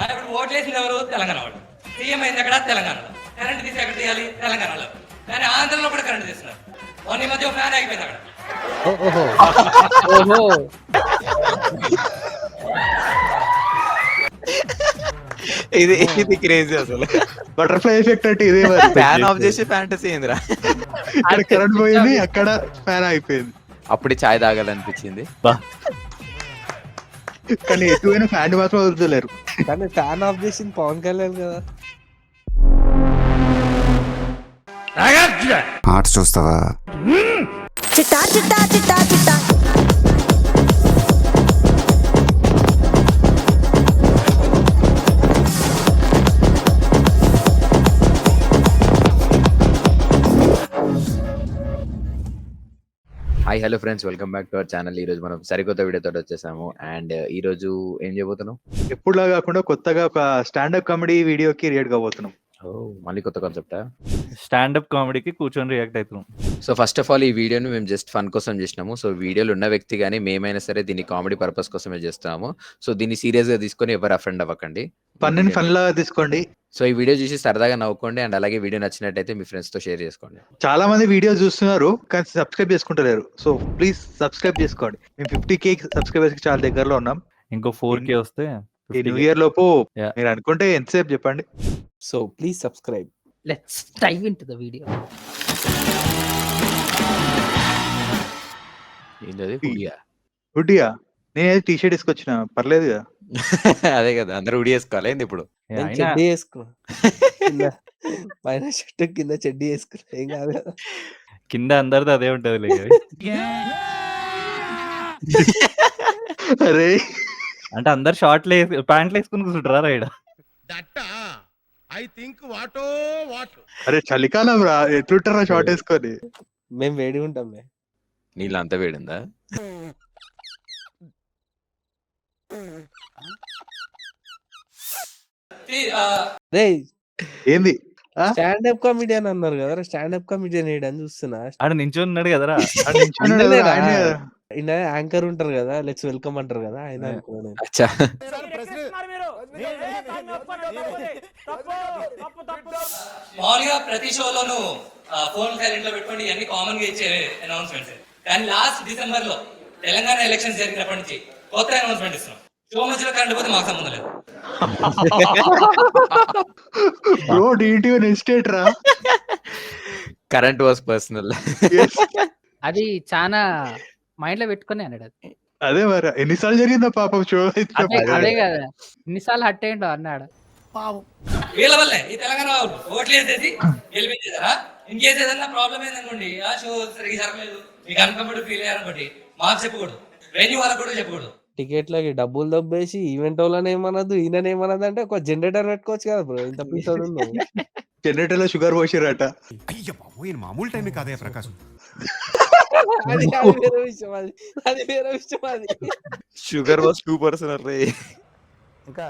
ఇప్పుడు ఓట్లు వేసింది ఎవరు? తెలంగాణ వాళ్ళు. సీఎం అయింది ఎక్కడ? తెలంగాణలో. కరెంట్ తీసి ఎక్కడ తీయాలి? తెలంగాణలో. కానీ ఆంధ్రలో కూడా కరెంట్ తీస్తున్నారు. మొన్న ఈ మధ్య ఫ్యాన్ అయిపోయింది అక్కడ. ఇది ఇది క్రేజీ అసలు. బటర్ఫ్లై ఎఫెక్ట్ అంటే ఇదే ఫ్యాన్ ఆఫ్ చేసి ఫ్యాంటసీ ఏందిరా. ఇక్కడ కరెంట్ పోయింది, అక్కడ ఫ్యాన్ అయిపోయింది. అప్పుడు చాయ్ తాగాలనిపించింది. కానీ ఎటువైనా ఫ్యాన్ మాత్రం వదులుతలేరు. కానీ ఫ్యాన్ ఆఫ్ చేసింది పవన్ కళ్యాణ్ కదా. ఆర్ట్స్ చూస్తావా? చిట్టా చిట్టా చిట్టా చిట్టా hi hello friends, welcome back to our channel. ఈ రోజు మనం సరికొత్త వీడియోతో వచ్చేసాము. అండ్ ఈ రోజు ఏం చేయబోతున్నాం? ఎప్పుడులా కాకుండా కొత్తగా ఒక స్టాండప్ కామెడీ వీడియోకి రియాక్ట్ కాబోతున్నాం. మళ్ళీ కొత్త కాన్సెప్టా? స్టాండప్ కామెడీకి కూర్చొని రియాక్ట్ అవుతున్నాం. సో ఫస్ట్ ఆఫ్ ఆల్ ఈ వీడియోని మేము జస్ట్ ఫన్ కోసం చేసినాము. సో వీడియోలో ఉన్న వ్యక్తి కానీ మేమైనా సరే దీన్ని కామెడీ పర్పస్ కోసమే చేస్తున్నాము. సో దీన్ని సీరియస్ గా తీసుకొని ఎవరు అఫెండ్ అవ్వకండి. ఫన్ ఫన్ లాగా తీసుకోండి. సో ఈ వీడియో చూసి సరదాగా నవ్వుకోండి. అండ్ అలాగే వీడియో నచ్చినట్టయితే మీ ఫ్రెండ్స్ తో షేర్ చేసుకోండి. చాలా మంది వీడియో చూస్తున్నారు కానీ సబ్స్క్రైబ్ చేసుకుంటలేరు. సో ప్లీజ్ సబ్స్క్రైబ్ చేసుకోండి. మేము 50K సబ్స్క్రైబర్స్ కి చాలా దగ్గరలో ఉన్నాం. ఇంకో 4K వస్తే ఈ న్యూ ఇయర్ లోపు Yeah. మీరు అనుకుంటే ఎంతసేపు చెప్పండి. So please subscribe. Let's dive into the video. ఏంటది? హుడియా? గుడ్డియా నేను టీ షర్ట్ వేసుకొచ్చిన పర్లేదు కదా. అదే కదా, అందరూ హుడి వేసుకోవాలి ఏంది ఇప్పుడు? నేను అయినా చెడ్డీ వేసుకున్నా. కింద పైన షర్ట్ కింద చెడ్డీ వేసుకున్నా, ఏం కాదు కదా. కింద అందరిది అదే ఉంటది. అరే అంటే అందరు షార్ట్లు ప్యాంట్లు వేసుకుని కూర్చుంటారా రైడ్? అరే చలికాలం రా, ఎట్లుంటారా షార్ట్ వేసుకొని. మేము వేడిగా ఉంటాంలే. నీళ్ళు అంత వేడిందా? రే ఏంది స్టాండప్ కామెడియన్ అన్నారు కదా, స్టాండప్ కామెడియన్ ఏడని చూస్తున్నా. ఆడ నించొని ఉన్నాడు కదరా. ఆడ నించున్నాడు కదా, ఆయనే కదా. ఈయన యాంకర్ ఉంటారు కదా, లెట్స్ వెల్కమ్ అంటారు కదా, ఆయన అనుకున్నాను నేను. అచ్చా, మామూలుగా ప్రతి షోలోను ఫోన్ సైలెంట్ లో పెట్టుకోండి, ఇవన్నీ కామన్ గా ఇచ్చే అనౌన్స్మెంట్స్. కానీ లాస్ట్ డిసెంబర్ లో తెలంగాణ ఎలక్షన్స్ జరిగినప్పటి నుంచి కొత్త అనౌన్స్మెంట్ ఇస్తున్నాం. షో మధ్యలో కరెంట్ పోతే మాకు సంబంధం లేదు. బ్రో డీటీఓ ఎస్టేట్ రా. Current was personal. అది చాలా మైండ్ లో పెట్టుకుని అన్నాడు. అది అదే మరి ఎన్నిసార్లు జరిగిందా పాపం షో. అదే కదా, ఎన్నిసార్లు హట్ అయ్యిండో అన్నాడు. వీళ్ళ వల్లే ఈ తెలంగాణ వాళ్ళు ఓట్లు వేసేసి గెలిపించేదారా. ఇంకేస్ ఏదన్నా ప్రాబ్లం ఏందనుకోండి, ఆ షో సరిగ్గా జరగలేదు, మీకు అన్కంఫర్టబుల్ ఫీల్ అయ్యారనుకోండి, మాకు చెప్పకూడదు, వెన్యూ వాళ్ళకు కూడా చెప్పకూడదు. టికెట్లకి డబ్బులు దబ్బేసి ఈవెంట్ వాళ్ళని ఏమనదు, ఈయన ఏమన్నది అంటే ఒక జనరేటర్ పెట్టుకోవచ్చు కదా బ్రో, ఇంత పీసోడు ఉన్నావు. జనరేటర్ లో షుగర్ పోసిరట. మామూలు టైం కాదే ప్రకాశం. అది వేరే విషయం, అది వేరే విషయం. అది షుగర్ వాస్ 2% రే. ఇంకా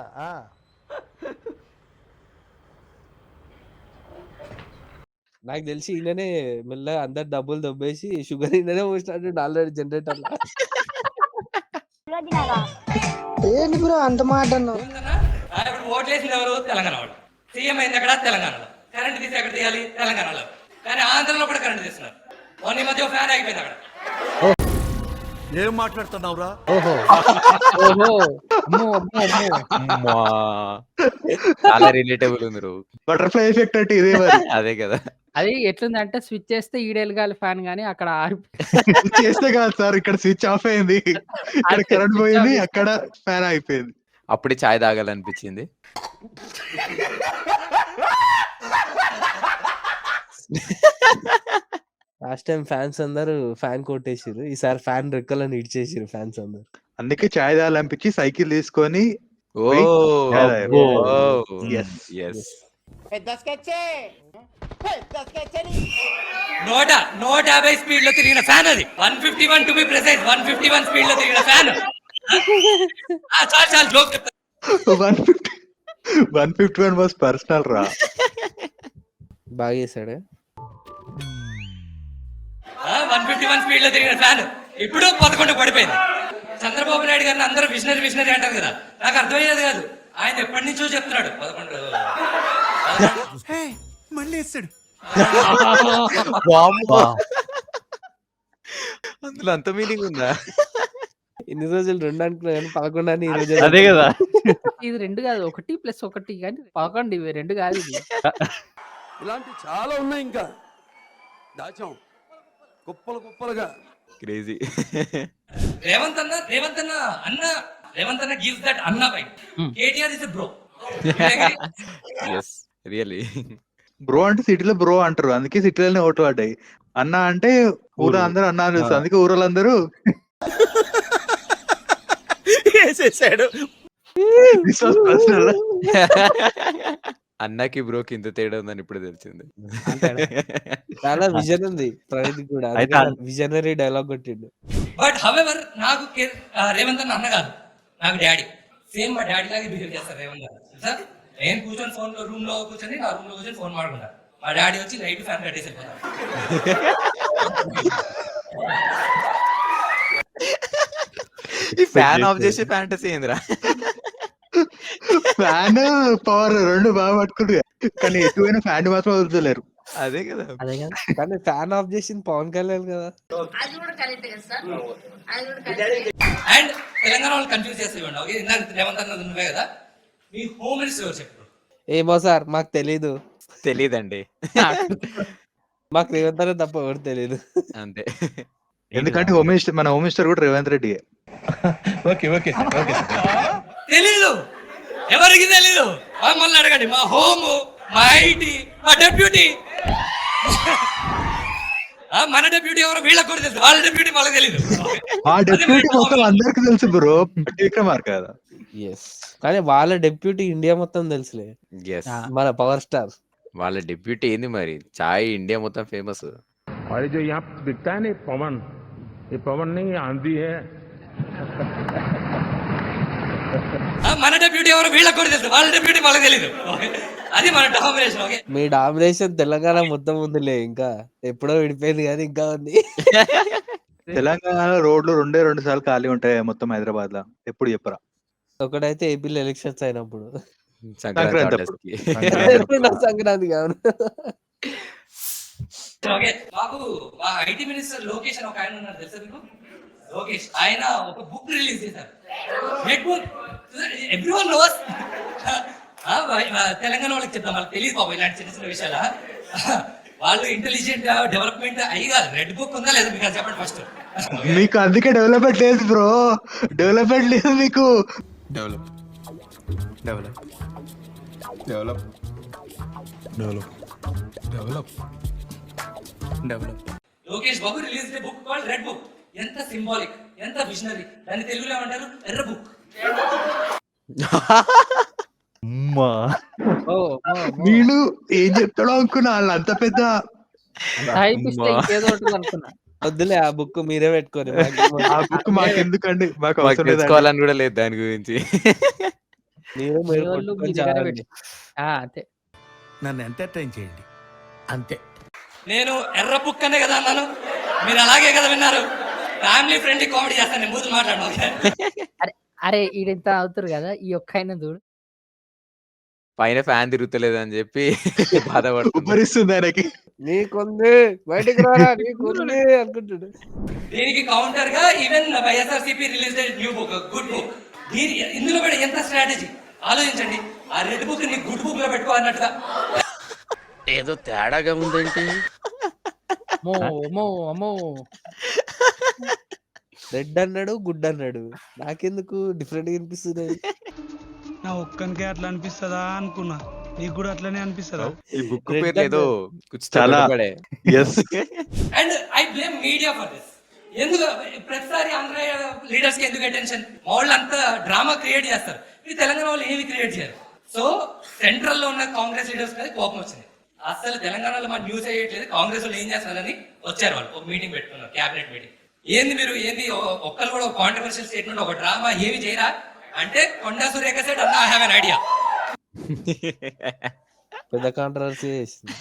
నాకు తెలిసి ఈయననే మెల్లగా అందరు డబ్బులు దబ్బేసి షుగర్ ఈయననే పోసినట్టు ఆల్రెడీ జనరేటర్. ఏంటి బ్రో అంత మాట అన్నావు? ఇప్పుడు ఓట్లు వేసింది ఎవరు? తెలంగాణ వాళ్ళు. సీఎం అయింది ఎక్కడ? తెలంగాణలో. కరెంట్ తీసి ఎక్కడ తీయాలి? తెలంగాణలో. కానీ ఆంధ్రలో కూడా కరెంట్ తీస్తున్నారు. మొన్న ఈ మధ్య ఫ్యాన్ అయిపోయింది అక్కడ. ఏం మాట్లాడుతున్నావురా? చాలా రిలేటబుల్ ఉంది. బటర్ఫ్లై ఎఫెక్ట్ అంటే ఇదే మరి. అదే కదా. అది ఎట్లుందంటే స్విచ్ చేస్తే ఈడెలగాలి ఫ్యాన్ గానీ అక్కడ చేస్తే కాదు సార్, ఇక్కడ స్విచ్ ఆఫ్ అయింది, ఇక్కడ కరెంట్ పోయింది, అక్కడ ఫ్యాన్ అయిపోయింది. అప్పుడు చాయ్ తాగాలనిపించింది. లాస్ట్ టైం ఫ్యాన్స్ అందరు ఫ్యాన్ కొట్టేసిరు, ఈసారి ఫ్యాన్ రెక్కలను ఇడ్చేసిరు ఫ్యాన్స్ అందరు. అందుకే చాయ్ తాగాలనిపించి సైకిల్ తీసుకొని ఓ అబ్బో. yes Yes. yes. 150 స్పీడ్ లో తిరిగిన ఫ్యాన్ అది. 151 టు బి ప్రిసైజ్, 151 స్పీడ్ లో తిరిగిన ఫ్యాన్. చాలు చాలు జోక్ చెప్తా. 151 వాస్ పర్సనల్ రా. బాగా చేశాడు. 151 స్పీడ్ లో తిరిగిన ఫ్యాన్ ఇప్పుడు 11 పడిపోయింది. చంద్రబాబు నాయుడు గారిని అందరూ విషనరీ అంటారు కదా, నాకు అర్థమయ్యేది కాదు. ఆయన ఎప్పటి నుంచో చెప్తున్నాడు 11 హే, మళ్ళీ వేస్తాడు. అందులో అంత మీనింగ్ ఉందా? ఇన్ని రోజులు 2 అనుకున్నా కానీ 11 అని ఈ రోజు అదే కదా. ఇది 2 కాదు 1+1 కానీ 11 ఇవి 2 కాదు ఇది. ఇలాంటి చాలా ఉన్నాయి ఇంకా దాచాం కుప్పలు కుప్పలుగా. క్రేజీ. రేవంత్ అన్న గివ్స్ దట్ అన్న bye. KTR is bro. Yes really. Bro అంటే సిటీలో బ్రో అంటారు, అందుకే సిటీలోనే ఓట్లు పడ్డాయి. అన్న అంటే ఊళ్ళో అందరూ అన్న అని తెలుసు, అందుకే ఊరోళ్ళందరూ వేసేసాడు. విశ్వాస్ పర్సనల్. అన్నకి బ్రోకి ఇంత తేడా ఉందని ఇప్పుడు తెలిసింది. చాలా విజన్ ఉంది ప్రణీత్ కూడా, అయితే విజనరీ డైలాగ్ కొట్టిండు. బట్ హవెవర్ నాకు రేవంత్ అన్న కాదు, నాకు డాడీ. సేమ్ మా డాడీ లాగే బిహేవ్ చేస్తారు రేవంత్ గారు. సార్ నేను కూర్చొని ఫోన్ లో రూమ్ లో కూర్చొని నా రూమ్ లో కూర్చొని ఫోన్ మాడుకుంటా. మా డాడీ వచ్చి లైట్ ఫ్యాన్ కట్టేసి వెళ్ళిపోతారు. ఈ ఫ్యాన్ ఆఫ్ చేసే ఫ్యాంటసీ ఏందిరా? ఫ్యాన్ పవర్ రెండు బాగా పట్టుకుంటు, కానీ ఎక్కువైనా ఫ్యాన్ మాత్రం వదులుతలేరు. అదే కదా. అదే కదా. కానీ ఫ్యాన్ ఆఫ్ చేసింది పవన్ కళ్యాణ్ కదా. అండ్ తెలంగాణ వాళ్ళు కన్ఫ్యూజ్ చేస్తే ఇవ్వండి. ఓకే, ఇందాక రేవంత్ అన్నది నువ్వే కదా, మీ హోమ్ మినిస్టర్ ఎవరు చెప్పు. ఏమో సార్ మాకు తెలీదు. తెలీదండి. మాకు రేవంత్ అన్న తప్ప ఎవరు తెలీదు. అంతే. ఎందుకంటే మన హోమ్ మినిస్టర్ కూడా రేవంత్ రెడ్డి. తెలీదు, ఎవరికి తెలీదు. మమ్మల్ని అడగండి, మా హోమ్, మా ఐటీ, మా డెప్యూటీ. మన డెప్యూటీ ఎవరో వీళ్ళకి కూడా తెలుసు, వాళ్ళ డెప్యూటీ మనకు తెలీదు. ఆ డెప్యూటీ మొత్తం అందరికి తెలుసు బ్రో, విక్రమార్క కదా. ఎస్, కానీ వాళ్ళ డెప్యూటీ ఇండియా మొత్తం తెలుసులే, ఎస్. మన పవర్ స్టార్. వాళ్ళ డెప్యూటీ ఏంది మరి, చాయ్ ఇండియా మొత్తం ఫేమస్. और जो यहाँ दिखता है ना पवन, ये पवन नहीं आंधी है. మన డెప్యూటీ ఎవరో వీళ్ళకి కూడా తెలుసు, వాళ్ళ డెప్యూటీ మనకు తెలీదు. అది మన డామినేషన్. ఓకే, మీ డామినేషన్ తెలంగాణ మొత్తం ఉందిలే, ఇంకా ఎప్పుడో విడిపోయింది కానీ ఇంకా ఉంది. తెలంగాణలో రోడ్లు 2 సార్లు ఖాళీ ఉంటాయి మొత్తం హైదరాబాద్ లో, ఎప్పుడు చెప్పరా? ఒకటైతే ఏపీలో ఎలక్షన్స్ అయినప్పుడు, సంక్రాంతి అప్పుడు. సంక్రాంతి కాదు. ఓకే, మాకు మా ఐటీ మినిస్టర్ లోకేష్ అని ఒక ఆయన ఉన్నారు, తెలుసా మీకు? లోకేష్, ఆయన ఒక బుక్ రిలీజ్ చేశారు, net book. Everyone knows. Telangana వాళ్ళకి చెప్తాం, వాళ్ళకి తెలియదు బాబు ఇలాంటి చిన్న చిన్న విషయాలు. వాళ్ళు ఇంటెలిజెంట్ డెవలప్మెంట్ అయ్యి కాదు. రెడ్ బుక్ ఉందా లేదా మీకు అది చెప్పండి ఫస్ట్. మీకు అందుకే డెవలప్మెంట్ లేదు బ్రో, డెవలప్మెంట్ లేదు మీకు. Develop develop develop develop develop develop. Lokesh Babu release the book called red book. ఎంత సింబాలిక్, ఎంత విజనరీ. దాన్ని తెలుగులో ఏమంటారు? ఎర్ర బుక్. వీళ్ళు ఏం చెప్తాడో అనుకున్నా, వాళ్ళు అంత పెద్ద హైప్ ఇస్తే ఇంకేదో ఉంటుంది అనుకున్నా. వద్దులే ఆ బుక్ మీరే పెట్టుకోండి. ఆ బుక్ మాకు ఎందుకండి, మాకు అవసరం లేదు. తెలుసుకోవాలని కూడా లేదు దాని గురించి. మీరు మీ వాళ్ళు మీ కొట్టుకొని దగ్గర చావండి. పెట్టి. అంతే. నన్ను ఎంటర్టైన్ చేయండి అంతే. నేను ఎర్ర బుక్ అనే కదా అన్నాను, మీరు అలాగే కదా విన్నారు. ఫ్యామిలీ ఫ్రెండ్లీ కామెడీ చేస్తాను, నేను బూతులు మాట్లాడను. అరే ఈడింత అవుతారు కదా, ఈ ఒక్క అయినా చూడు. పైన ఫ్యాన్ తిరుగుతలేదు అని చెప్పి బాధపడుతుంది. ఉబ్బరిస్తుంది ఆయనకి. నీకుంది బయటికి రారా, నీకుంది అనుకుంటాడు. దీనికి కౌంటర్ గా even YSRCP release new book, good book. దీని ఇందులో కూడా ఎంత స్ట్రాటజీ ఆలోచించండి. ఆ రెడ్ బుక్ ని గుడ్ బుక్ లో పెట్టుకో అన్నట్టుగా. ఏదో తేడాగా ఉందేంటి? అమ్మో అమ్మో అమ్మో. రెడ్ అన్నాడు, గుడ్ అన్నాడు, నాకెందుకు డిఫరెంట్ గా అనిపిస్తుంది. నా ఒక్కనికే అట్లా అనిపిస్తుందా అనుకున్నా, నీకు కూడా అట్లనే అనిపిస్తుందా? ఈ బుక్ పేరు ఏదో చాలా పడే. Yes. And I blame media for this. ఎందుకు ప్రతిసారి ఆంధ్ర లీడర్స్ కి ఎందుకు అటెన్షన్? వాళ్ళు అంతా డ్రామా క్రియేట్ చేస్తారు, ఈ తెలంగాణ వాళ్ళు ఏమి క్రియేట్ చేయరు. సో సెంట్రల్ లో ఉన్న కాంగ్రెస్ లీడర్స్ మీద కోపం వచ్చింది. అసలు తెలంగాణలో మన న్యూస్ అయ్యట్లేదు, కాంగ్రెస్ వాళ్ళు ఏం చేస్తున్నారని వచ్చారు. వాళ్ళు ఒక మీటింగ్ పెట్టుకున్నారు, క్యాబినెట్ మీటింగ్. ఏంది మీరు ఏంది ఒక్కరు కూడా ఒక కాంట్రవర్షియల్ స్టేట్మెంట్, ఒక డ్రామా ఏమి చేయరా అంటే, కొండా సురేఖ సెడ్ అన్న ఐ హావ్ ఎన్ ఐడియా. పెద్ద కాంట్రవర్సీ చేసింది.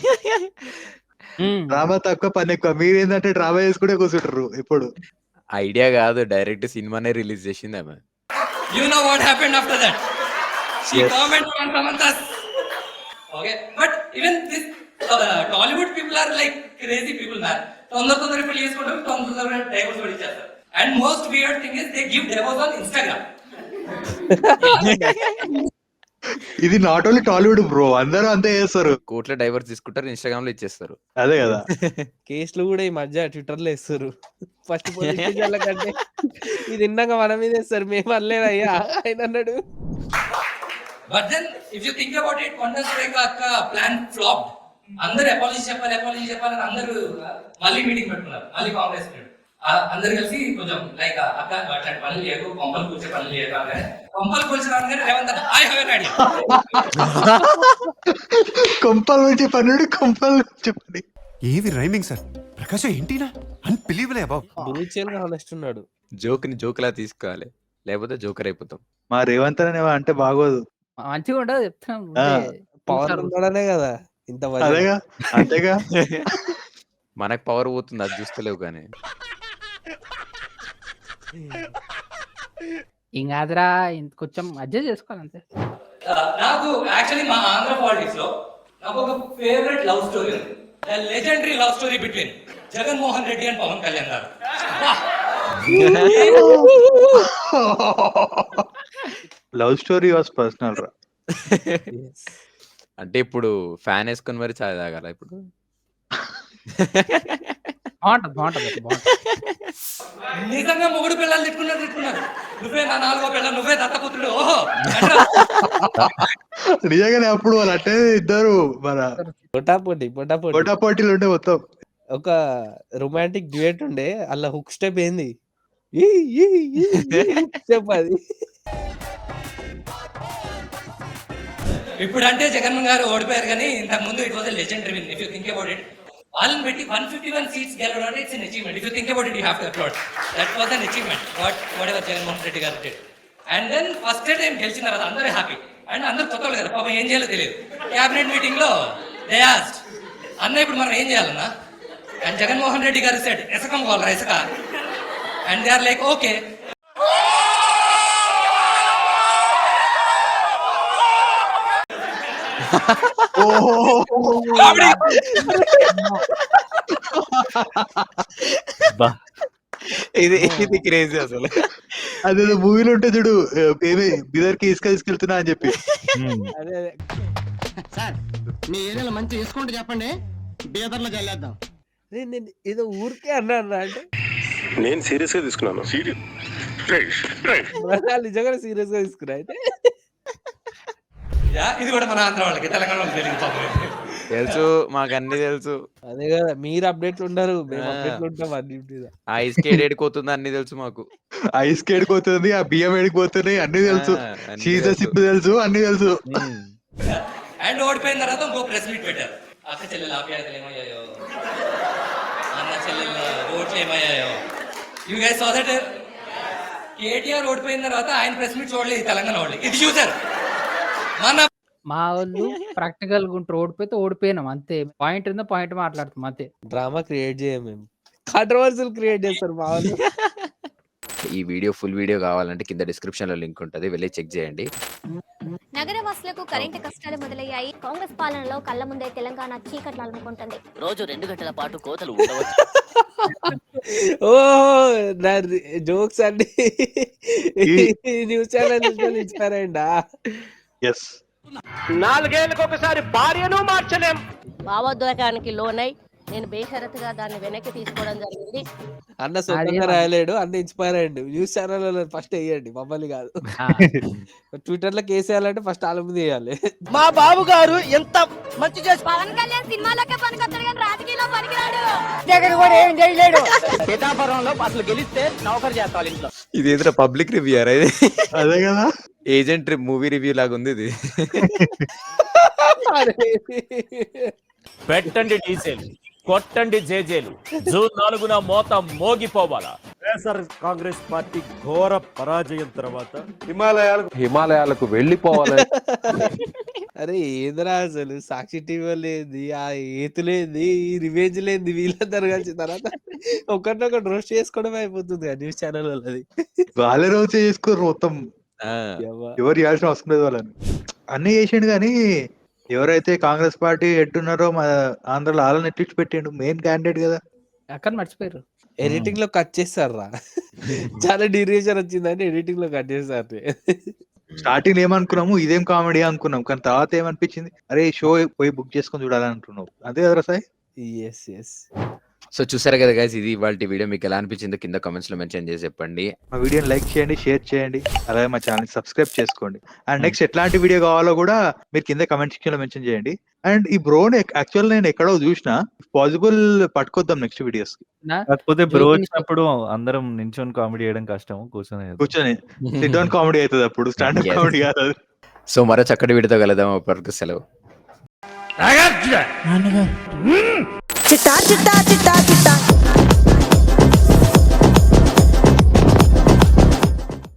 డ్రామా తక్కువ పని ఎక్కువ. మీరు ఏంటంటే డ్రామా చేసుకుంటే కూర్చుంటారు ఇప్పుడు. ఐడియా కాదు, డైరెక్ట్ సినిమానే రిలీజ్ చేసింది ఆమె. You know what happened after that? She commented on Samantha's. Okay, but even this Tollywood people are like crazy people, man. తొందర పెళ్లి చేసుకుంటారు, తొందర డైవర్స్ కూడా ఇచ్చేస్తారు. And most weird thing is they give divorce on Instagram. ఇది not only Tollywood bro, అందరూ అంతే చేస్తారు. కోర్టులో డైవర్స్ తీసుకుంటారు, ఇన్స్టాగ్రామ్ లో ఇచ్చేస్తారు. అదే కదా. కేసులు కూడా ఈ మధ్య ట్విట్టర్ లో వేస్తారు. ఫస్ట్ పోలీసుల కంటే ఇది ఇందాక మన మీద వేస్తారు, మేము అనలేదయ్యా ఆయన అన్నాడు. But then if you think about it, Kondan Surekha akka plan flopped. అందరూ అపాలజీ చెప్పాలని అందరూ మళ్ళీ మీటింగ్ పెట్టుకున్నారు, మళ్ళీ కాంగ్రెస్ అందరు కలిసి కొంచెం లైక్ అక్క అట్లాంటి పనులు చేయకు, కొంపలు కూర్చే పనులు చేయకు అనగానే, కొంపలు కూర్చోగానే Revanth I have an idea. కొంపలు వచ్చే పనుడు కొంపలు చెప్పండి. ఏవి రైమింగ్ సార్, ప్రకాశం ఏంటినా అన్బిలీవబుల్ అబౌ. బ్రూచియల్ గా హానెస్ట్ ఉన్నాడు. జోక్ ని జోక్ లా తీసుకోవాలి, లేకపోతే జోకర్ అయిపోతాం. మా రేవంత్ అనే అంటే బాగోదు. మంచిగా ఉండదు చెప్తాను. పవర్ ఉన్నాడనే కదా ఇంత అదేగా, అంతేగా. మనకు పవర్ పోతుంది, అది చూస్తలేవు కానీ. ఇంకా అదిరా కొంచెం అడ్జస్ట్ చేసుకోవాలి అంతే. నాకు యాక్చువల్లీ మా ఆంధ్ర పాలిటిక్స్ లో నాకు ఒక ఫేవరెట్ లవ్ స్టోరీ ఉంది. Legendary love story between Jaganmohan Reddy and Pavan Kalyan గారు. లవ్ స్టోరీ వాస్ పర్సనల్ రా. అంటే ఇప్పుడు ఫ్యాన్ వేసుకొని మరి చాయ్ తాగాల ఇప్పుడు. బాగుంటది. నిజంగా మొగుడు పిల్లలు తిట్టుకున్నారు. నువ్వే నా 4వ పిల్ల, నువ్వే దత్తపుత్రుడు. ఓహో నిజంగానే అప్పుడు వాళ్ళు అంటే ఇద్దరు మన పోటాపోటీలు ఉండే మొత్తం. ఒక రొమాంటిక్ డ్యూయట్ ఉండే, అలా హుక్ స్టెప్ ఏంది స్టెప్ అది. ఇప్పుడు అంటే జగన్ గారు ఓడిపోయారు, కానీ ఇంతకు ముందు it was a legendary win. If you think about it, వాళ్ళని పెట్టి 151 సీట్స్ గెలవడం అంటే it's an achievement. If you think about it, you have to applaud. That was an achievement whatever Jaganmohan Reddy గారు did. And then first time గెలిచిన తర్వాత అందరూ happy. And అందరూ కొత్త వాళ్ళు కదా, పాపం ఏం చేయాలో తెలియదు. క్యాబినెట్ మీటింగ్ లో దే ఆస్క్డ్, అన్న ఇప్పుడు మనం ఏం చేయాలన్నా? అండ్ జగన్మోహన్ రెడ్డి గారు సెడ్, ఇసుకం కావాలరా ఇసుక. And they are like okay. ఇది క్రేజీ అసలు. అదేదో మూవీలో ఉంటే చూడు, ఏమి బిదర్కి ఇసుక తీసుకెళ్తున్నా అని చెప్పి. అదే సార్ మీ ఏరియాలో మంచి డిస్కౌంట్ చెప్పండి, బీదర్లో చల్లేద్దాం. నేను ఏదో ఊరికే అన్నా అంటే నేను సీరియస్ గా తీసుకున్నాను. నిజంగా సీరియస్ గా తీసుకున్నా. అయితే ఇది కూడా మన ఆంధ్ర వాళ్ళకి, తెలంగాణ వాళ్ళకి తెలియదు పాపం. తెలుసు, మాకు అన్ని తెలుసు. అదే కదా, మీరు అప్డేట్లు ఉండరు, మేము అప్డేట్లు ఉంటాం అన్ని. ఆ ఐస్కేడ్ ఏడిపోతుంది అన్ని తెలుసు మాకు. ఐస్ కేడిపోతుంది, ఆ బియ్యం ఏడిపోతున్నాయి అన్ని తెలుసు. సిప్ తెలుసు, అన్ని తెలుసు. అండ్ ఓడిపోయిన తర్వాత ఇంకో ప్రెస్ మీట్ పెట్టారు. అక్క చెల్లెలు ఆప్యాయతలు ఏమయ్యాయో, అన్న చెల్లెల ఓట్లు ఏమయ్యాయో. You guys saw that KTR ఓడిపోయిన తర్వాత ఆయన ప్రెస్ మీట్ చూడలేదు తెలంగాణ వాళ్ళు, ఇది చూసారు. మా వాళ్ళు ప్రాక్టికల్ గుంటారు, ఓడిపోతే ఓడిపోయినాం అంతే. పాయింట్ ఉందో పాయింట్ మాట్లాడుతాం అంతే. డ్రామా క్రియేట్ చేయం మేము, కాంట్రవర్సీలు క్రియేట్ చేస్తారు మా వాళ్ళు. ఈ వీడియో ఫుల్ వీడియో కావాలంటే కింద డిస్క్రిప్షన్ లో లింక్ ఉంటుంది, వెళ్ళి చెక్ చేయండి. నగరవాసులకు కరెంటు కష్టాలు మొదలయ్యాయి. కాంగ్రెస్ పాలనలో కళ్ళ ముందే తెలంగాణ చీకట్లు అలుముకుంటుంది. రోజు 2 గంటల పాటు కోతలు ఉండవచ్చు. ఓ నా జోక్స్ అన్ని న్యూస్ ఛానల్ ఇన్స్పైర్ అయ్యిందా? ఎస్, 4 ఏళ్లకు ఒకసారి భార్యను మార్చలేం. భావోద్వేగానికి లోనై నేను బేషరతుగా దాన్ని వెనక్కి తీసుకోవడం జరిగింది. అన్న సొంతంగా రాయలేడు, అన్న ఇన్స్పైర్ అయ్యండి. న్యూస్ ఛానల్ ఫస్ట్ వేయండి, మమ్మల్ని కాదు. ట్విట్టర్ లో కేసు వేయాలంటే ఫస్ట్ వాళ్ళ మీద వేయాలి. మా బాబు గారు ఎంత మంచి చేసి పవన్ కళ్యాణ్ సినిమాలకే పనికొస్తాడు కానీ రాజకీయంలో పనికిరాడు. జగన్ కూడా ఏం చేయలేడు. సీతాపురంలో అసలు గెలిస్తే నౌకరు చేస్తాం ఇంట్లో. ఇది ఏదో పబ్లిక్ రివ్యూ ఇది. అదే కదా, ఏజెంట్ మూవీ రివ్యూ లాగా ఉంది ఇది. పెట్టండి డీజిల్, కొట్టండి జేజేలు, జూన్ 4న మోత మోగిపోవాలా. కాంగ్రెస్ పార్టీ ఘోర పరాజయం తర్వాత హిమాలయాలకు వెళ్ళిపోవాలి. అరే ఏంద్రా అసలు, సాక్షి టీవీ లేది, ఆ ఏతులేంది, ఈ రివెంజ్ లేంది, వీళ్ళందరూ కలిసి తర్వాత ఒకరినొకటి రోస్ట్ చేసుకోవడం అయిపోతుంది ఆ న్యూస్ ఛానల్ వాళ్ళది. వాళ్ళే రోజు చేసుకోరు మొత్తం, ఎవరు చేయాల్సిన అవసరం లేదు వాళ్ళని. అన్ని చేసిండు కానీ ఎవరైతే కాంగ్రెస్ పార్టీ హెడ్ ఉన్నారో మా ఆంధ్రలో వాళ్ళని ఎట్లిచ్చి పెట్టిండు, మెయిన్ క్యాండిడేట్ కదా. అక్కడ మర్చిపోయారు. ఎడిటింగ్ లో కట్ చేస్తారు రా. చాలా డ్యూరేషన్ వచ్చిందని ఎడిటింగ్ లో కట్ చేస్తారు. స్టార్టింగ్ ఏమనుకున్నాము, ఇదేం కామెడీ అనుకున్నాం, కానీ తర్వాత ఏమనిపించింది, అరే షో పోయి బుక్ చేసుకొని చూడాలనుకున్నావు. అంతే కదరా సాయి? Yes yes. సో చూసారు కదా గైస్, ఇది ఇవాళ వీడియో. మీకు ఎలా అనిపించిందో కింద కామెంట్స్ లో మెన్షన్ చేసి చెప్పండి. మా వీడియోని లైక్ చేయండి, షేర్ చేయండి, అలాగే మా ఛానల్ సబ్స్క్రైబ్ చేసుకోండి. అండ్ నెక్స్ట్ ఎట్లాంటి వీడియో కావాలో కూడా మీరు కింద కమెంట్ సెక్షన్ లో మెన్షన్ చేయండి. అండ్ ఈ బ్రోని యాక్చువల్ నేను ఎక్కడో చూసిన, పాసిబుల్ పట్టుకొద్దాం నెక్స్ట్ వీడియోస్ కి. కాకపోతే బ్రో వచ్చినప్పుడు అందరం నించొని కామెడీ చేయడం కష్టం, కూర్చొని సిట్ డౌన్ కామెడీ అవుతుంది, అప్పుడు స్టాండప్ Yes. కామెడీ కాదు. సో మరో చక్కటి వీడియోతో కలుద్దాం. అప్పటికి సెలవు. చిట్టా చిట్టా చిట్టా చిట్టా